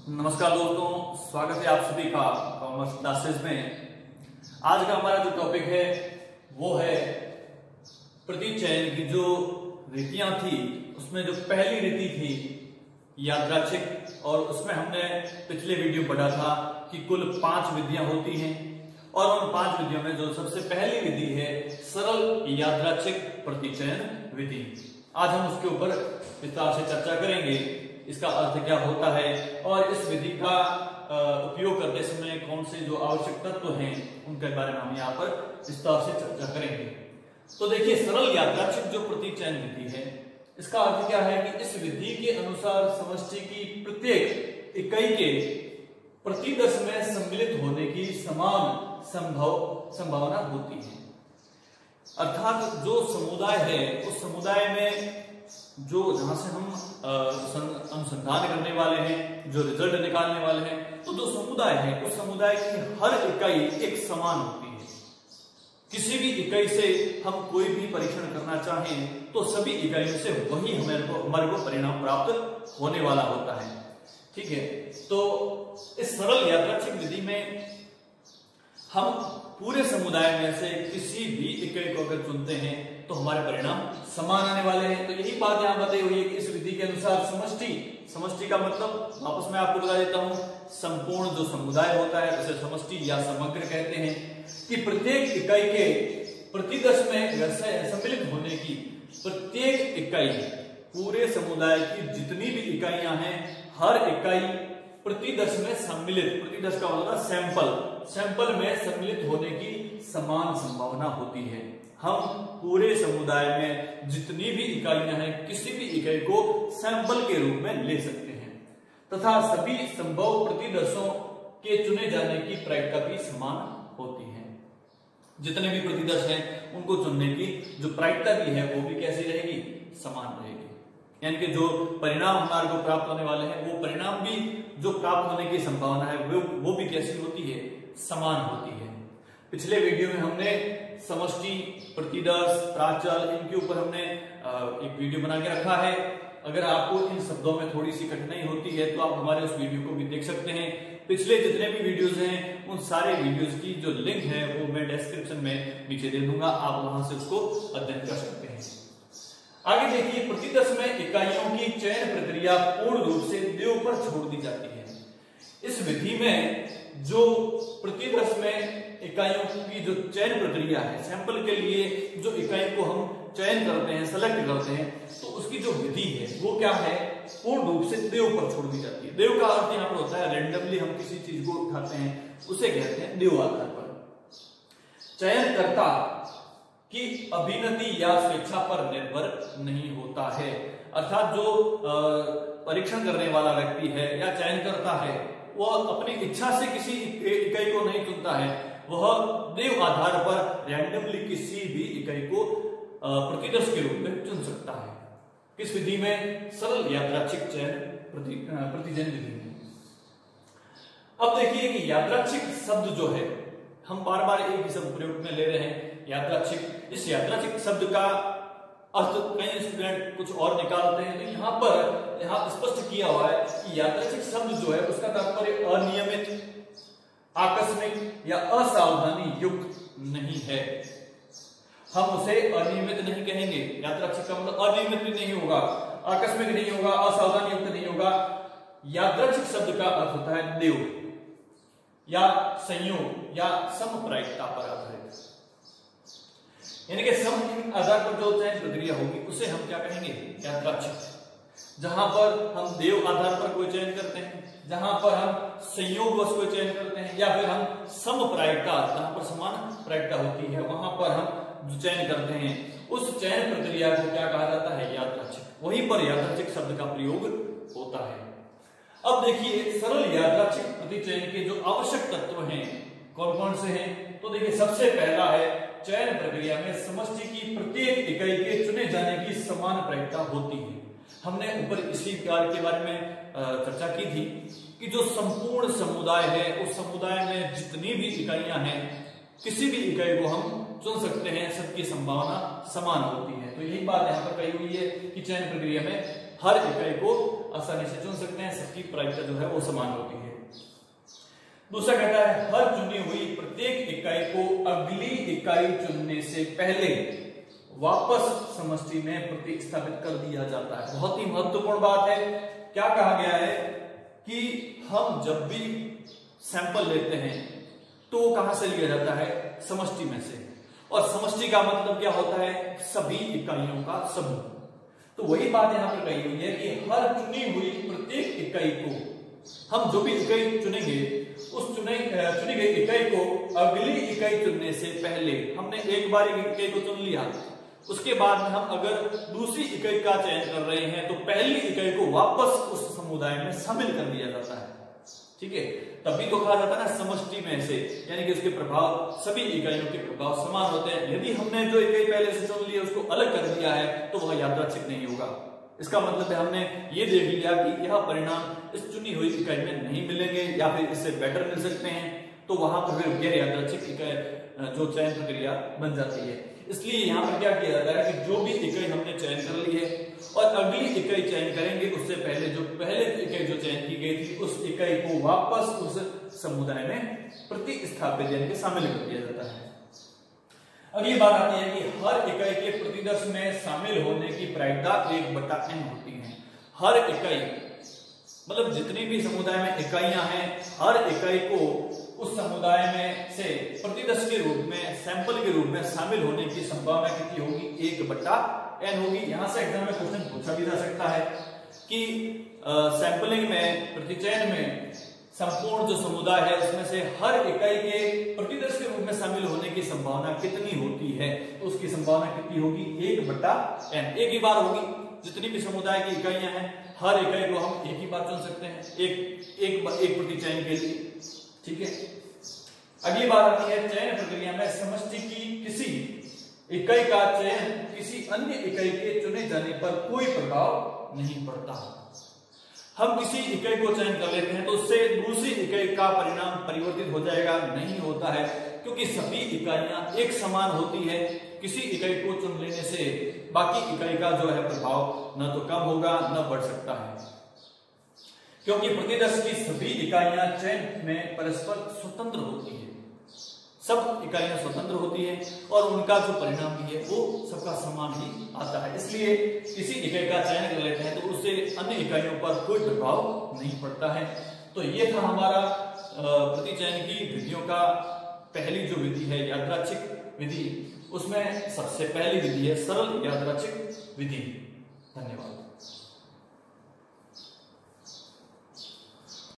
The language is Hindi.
नमस्कार दोस्तों, स्वागत है आप सभी का कॉमर्स क्लासेस में। आज का हमारा जो टॉपिक है वो है प्रतिचयन की जो रीतियां थी, उसमें जो पहली रीति थी यादृच्छिक, और उसमें हमने पिछले वीडियो पढ़ा था कि कुल 5 विधियां होती हैं और उन 5 विधियों में जो सबसे पहली विधि है सरल यादृच्छिक प्रतिचयन विधि। आज हम उसके ऊपर विस्तार से चर्चा करेंगे, इसका अर्थ क्या होता है और इस विधि का उपयोग करते समय कौन से जो आवश्यक तत्व हैं उनके बारे में हम यहाँ पर विस्तार से चर्चा करेंगे। तो देखिए, सरल यादृच्छिक जो प्रतिचयन विधि है, इसका अर्थ क्या है कि इस विधि के अनुसार समष्टि की प्रत्येक इकाई के प्रतिदर्श में सम्मिलित होने की समान संभावना होती है। अर्थात जो समुदाय है उस समुदाय में जहां से हम अनुसंधान करने वाले हैं, जो रिजल्ट निकालने वाले हैं, तो जो समुदाय है उस समुदाय की हर इकाई एक समान होती है। किसी भी इकाई से हम कोई भी परीक्षण करना चाहें तो सभी इकाइयों से वही हमारे को परिणाम प्राप्त होने वाला होता है। ठीक है, तो इस सरल यादृच्छिक विधि में हम पूरे समुदाय में से किसी भी इकाई को अगर चुनते हैं तो हमारे परिणाम समान आने वाले हैं। तो यही बात यहां बताई हुई है कि इस विधि के अनुसार समष्टि का मतलब वापस मैं आपको बता देता हूं, संपूर्ण जो समुदाय होता है उसे समष्टि या समग्र कहते हैं, कि प्रत्येक इकाई के प्रतिदर्श में सम्मिलित होने की प्रत्येक इकाई, पूरे समुदाय की जितनी भी इकाइयां हैं, हर इकाई प्रतिदर्श में सम्मिलित, प्रतिदर्श का मतलब सैंपल में सम्मिलित होने की समान संभावना होती है। हम पूरे समुदाय में जितनी भी इकाइयां हैं, किसी भी इकाई को सैंपल के रूप में ले सकते हैं तथा सभी संभव प्रतिदर्शों के चुने जाने की प्रायिकता भी समान होती है। जितने भी प्रतिदर्श हैं उनको चुनने की जो प्रायिकता भी है वो भी कैसी रहेगी, समान रहेगी। यानी कि जो परिणाम हमारे को प्राप्त होने वाले हैं वो परिणाम भी जो प्राप्त होने की संभावना है वो भी कैसी होती है, समान होती है। पिछले वीडियो में हमने समष्टि, प्रतिदर्श, प्राचल, इनके ऊपर हमने एक वीडियो बना के रखा है। अगर आपको इन शब्दों में थोड़ी सी कठिनाई होती है तो आप हमारे उस वीडियो को भी देख सकते हैं। पिछले जितने भी वीडियोस हैं उन सारे वीडियोस की जो लिंक है वो मैं डिस्क्रिप्शन में नीचे दे दूंगा, आप वहां से उसको अध्ययन कर सकते हैं। आगे देखिए, प्रतिदर्श में इकाइयों की चयन प्रक्रिया पूर्ण रूप से देव पर छोड़ दी जाती है। इस विधि में जो प्रतिदर्श में इकाइयों की जो चयन प्रक्रिया है, सैंपल के लिए जो इकाई को हम चयन करते हैं, सेलेक्ट करते हैं, तो उसकी जो विधि है वो क्या है, पूर्ण रूप से देव पर छोड़ दी जाती है। देव का अर्थ यहाँ पर होता है रेंडमली हम किसी चीज को उठाते हैं, उसे कहते हैं देव आधार पर। चयनकर्ता की अभिनति या स्वेच्छा पर निर्भर नहीं होता है। अर्थात जो परीक्षण करने वाला व्यक्ति है या चयन करता है वह अपनी इच्छा से किसी इकाई को नहीं चुनता है, वह देव आधार पर रैंडमली किसी भी इकाई को प्रतिदर्श के रूप में चुन सकता है। किस विधि में, सरल यादृच्छिक चयन प्रतिचयन विधि में। अब देखिए कि यादृच्छिक शब्द जो है, हम बार बार एक ही शब्द प्रयोग में ले रहे हैं, यादृच्छिक। इस यादृच्छिक शब्द का अर्थ कई स्टूडेंट कुछ और निकालते हैं, तो यहाँ स्पष्ट किया हुआ है कि यादृच्छिक शब्द जो है उसका तात्पर्य अनियमित, आकस्मिक या असावधानी युक्त नहीं है। हम उसे अनियमित नहीं कहेंगे, यादृच्छिक का मतलब अनियमित भी नहीं होगा, आकस्मिक नहीं होगा, असावधानी युक्त नहीं होगा। यादृच्छिक शब्द का अर्थ होता है देव या संयोग या समप्रायिकता पर आधारित, यानी कि सम आधार पर जो चयन प्रक्रिया होगी उसे हम क्या कहेंगे, यादृच्छिक। जहां पर हम देव आधार पर कोई चयन करते हैं, जहां पर हम संयोगवश कोई चयन करते हैं, या फिर हम समप्रायिकता, जहां पर समान प्रायिकता होती है वहां पर हम जो चयन करते हैं, उस चयन प्रक्रिया को क्या कहा जाता है, यादृच्छिक। वहीं पर यादृच्छिक शब्द का प्रयोग होता है। अब देखिए, सरल यादृच्छिक प्रतिचयन के जो आवश्यक तत्व हैं कौन कौन से हैं, तो देखिए सबसे पहला है चयन प्रक्रिया में समष्टि की प्रत्येक इकाई के चुने जाने की समान प्रायिकता होती है। हमने ऊपर इसी कार्य के बारे में चर्चा की थी कि जो संपूर्ण समुदाय है उस समुदाय में जितनी भी इकाइयां हैं, किसी भी इकाई को हम चुन सकते हैं, सबकी संभावना समान होती है। तो यही बात यहाँ पर कही हुई है कि चयन प्रक्रिया में हर इकाई को आसानी से चुन सकते हैं, सबकी प्रायिकता जो है वो समान होती है। दूसरा कहता है हर चुनी हुई प्रत्येक इकाई को अगली इकाई चुनने से पहले वापस समष्टि में प्रतिस्थापित कर दिया जाता है। बहुत ही महत्वपूर्ण बात है। क्या कहा गया है कि हम जब भी सैंपल लेते हैं तो कहां से लिया जाता है, समष्टि में से, और समष्टि का मतलब क्या होता है, सभी इकाइयों का समूह। तो वही बात यहां पर कही हुई है कि हर चुनी हुई प्रत्येक इकाई को, हम जो भी इकाई चुनेंगे उस चुनी गई इकाई को अगली इकाई चुनने से पहले, हमने एक बार एक इकाई को चुन लिया, उसके बाद में हम अगर दूसरी इकाई का चयन कर रहे हैं तो पहली इकाई को वापस उस समुदाय में शामिल कर दिया जाता है। ठीक है, तभी तो कहा जाता है ना समष्टि में से, यानी कि उसके प्रभाव, सभी इकाइयों के प्रभाव समान होते हैं। यदि हमने जो इकाई पहले से चुन लिया उसको अलग कर दिया है तो वह यादृच्छिक नहीं होगा। इसका मतलब है हमने ये देख लिया कि यह परिणाम इस चुनी हुई इकाई में नहीं मिलेंगे या फिर इससे बेटर मिल सकते हैं, तो वहां पर फिर गैर यादृच्छिक इकाई जो चयन प्रक्रिया बन जाती है। इसलिए यहाँ पर क्या किया जाता है कि जो भी इकाई हमने चयन कर ली है और अगली इकाई चयन करेंगे उससे पहले जो पहले इकाई जो चयन की गई थी उस इकाई को वापस उस समुदाय में प्रतिस्थापित यानी कि शामिल कर दिया जाता है। अगली बात आती है कि हर इकाई के प्रतिदर्श में शामिल होने की प्रायिकता 1/n होती है। हर इकाई मतलब जितनी भी समुदाय में इकाइयां हैं, हर इकाई को उस समुदाय में से प्रतिदर्श के रूप में, सैंपल के रूप में शामिल होने की संभावना कितनी होगी, 1/n होगी। यहां से एग्जाम में क्वेश्चन पूछा भी जा सकता है कि सैंपलिंग में, प्रतिचयन में संपूर्ण जो समुदाय है उसमें से हर इकाई के प्रतिदर्श के रूप में शामिल होने की संभावना कितनी होती है, तो उसकी संभावना कितनी होगी, 1/n। एक ही बार होगी, जितनी भी समुदाय की इकाइयां हैं हर इकाई को हम एक ही बार चुन सकते हैं, एक प्रतिचयन के लिए। ठीक है, अगली बात आती है चयन प्रक्रिया में समष्टि की किसी इकाई का चयन किसी अन्य इकाई के चुने जाने पर कोई प्रभाव नहीं पड़ता। हम किसी इकाई को चयन कर लेते हैं तो उससे दूसरी इकाई का परिणाम परिवर्तित हो जाएगा, नहीं होता है, क्योंकि सभी इकाइयां एक समान होती है। किसी इकाई को चुन लेने से बाकी इकाई का जो है प्रभाव न तो कम होगा न बढ़ सकता है, क्योंकि प्रतिदर्श की सभी इकाइयां चयन में परस्पर स्वतंत्र होती है। सब इकाइयां स्वतंत्र होती है और उनका जो परिणाम भी है वो सबका समान ही आता है। इसलिए किसी इकाई का चयन कर लेते हैं तो उससे अन्य इकाइयों पर कोई प्रभाव नहीं पड़ता है। तो ये था हमारा प्रतिचयन की विधियों का पहली जो विधि है यादृच्छिक विधि, उसमें सबसे पहली विधि है सरल यादृच्छिक विधि। धन्यवाद।